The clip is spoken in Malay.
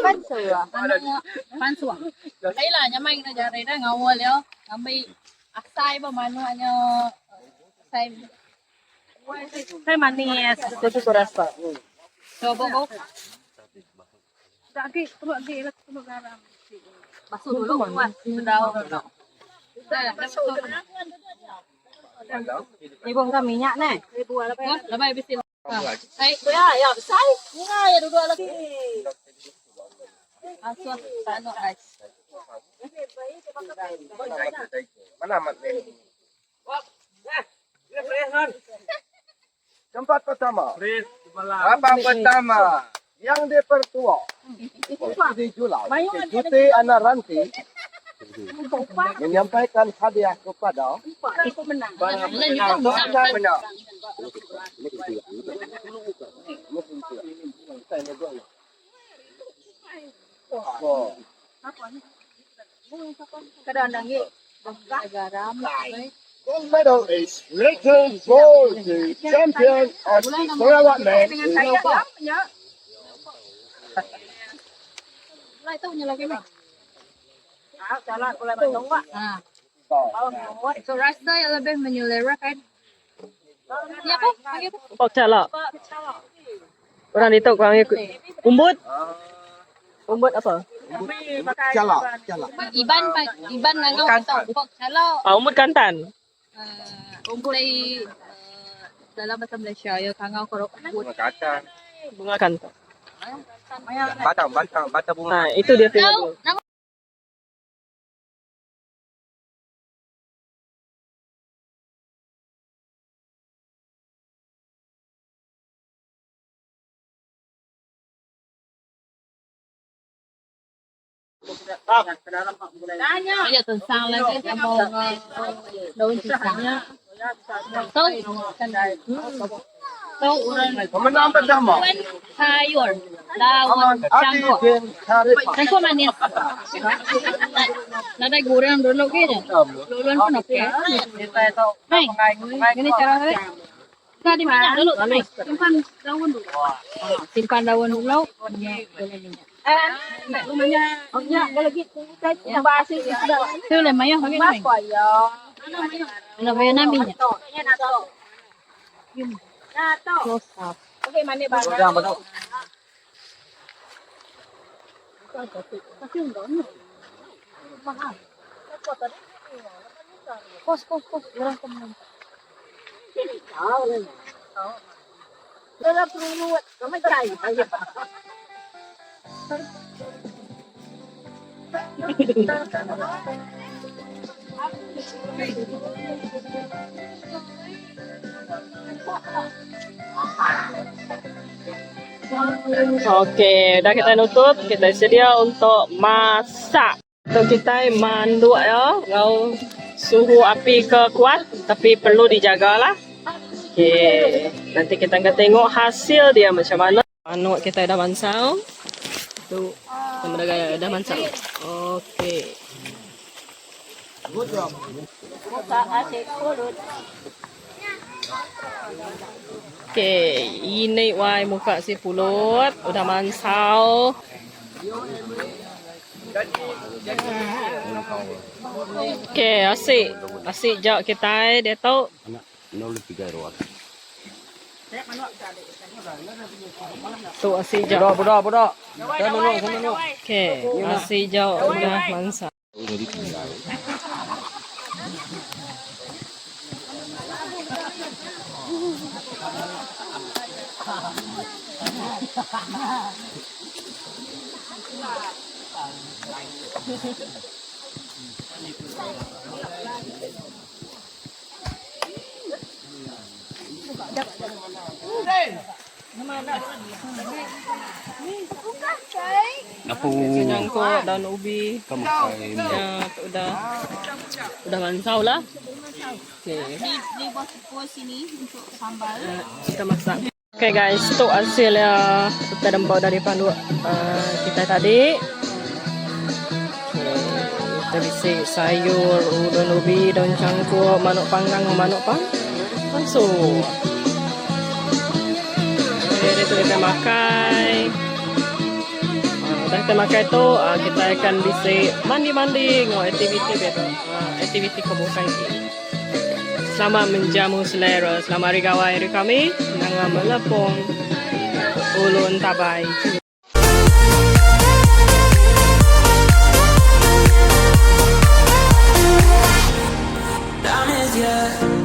pan sửa. Pan sửa. Đấy là nhà mình là giờ này đã ngầu rồi liao. Kami asai ba mano nya asai. Saya manis, jadi kurasa. Coba kok. Lagi, coba garam. Basuh dulu kuat. Sudah. Ibong ka minyak na. Labay bisin. Ay, kuya, ya, sai. Nga, ya duduk lagi. Asal ano guys. Mana amat ni? Tempat pertama. Apa pertama? Yang dipertua. Dijual. Juti anak ranti menyampaikan hadiah kepada menang. Gold medal is written for the champion of the Sarawak men. So rasa yang lebih menyelera kan? Ya apa? Pok cala. Orang itu kurang ikut. Umbut. Umbut apa? Cala. Iban ngangau pok calo. Umbut kantan. Umbut dalam bahasa Malaysia ya kangau korok umbut. Kacang. Bunga kantan. Batang bunga. Nah, itu dia film. Bây tuần sau lên cái môn đôi pisang. Pemenang pertama. Sayur, daun, campur. Campur manis. Nada goreng dulu gitu. Duluan pun oke. Nih, ini cara saya. Kita di minyak dulu, nih. Simpan daun dulu. Simpan daun dulu. Boleh minyak. Itu lemahnya pakai apa? Ano ba yun namin niya? Close up. Okay, mani ba? Kos. Orang kemen. Dalam peruluan, kami try. Oke, udah kita nutup, kita sedia untuk masak. Untuk kita manduk ya, kalau suhu api ke kuat, tapi perlu dijagalah. Oke, nanti kita akan tengok hasil dia macam mana. Manuk kita dah mansau. Tu, sama dah mansau. Oke. Oke, ini wai muka si pulut udah mansau. Oke, asik jauh kita dia tahu. Tu asik jauh. Budak. Oke, asik jauh udah mansau. Nyangkut daun ubi. Ya, udah mansau lah. Oke. Dibuat kuah sini untuk sambal. Kita masak. Oke guys, itu hasilnya kita dempau dari pandu kita tadi. Kita bisa sayur, daun ubi, daun cangkuk, manuk panggang, manuk langsung. Oke, itu kita makan. Dah kita makan tu, kita akan bisa mandi-mandi ngau aktiviti betul. Aktiviti kebukaan ini. Selamat menjamu selera. Selamat hari gawai hari kami. Nang melepong ulun tabai. Diamonds, yeah.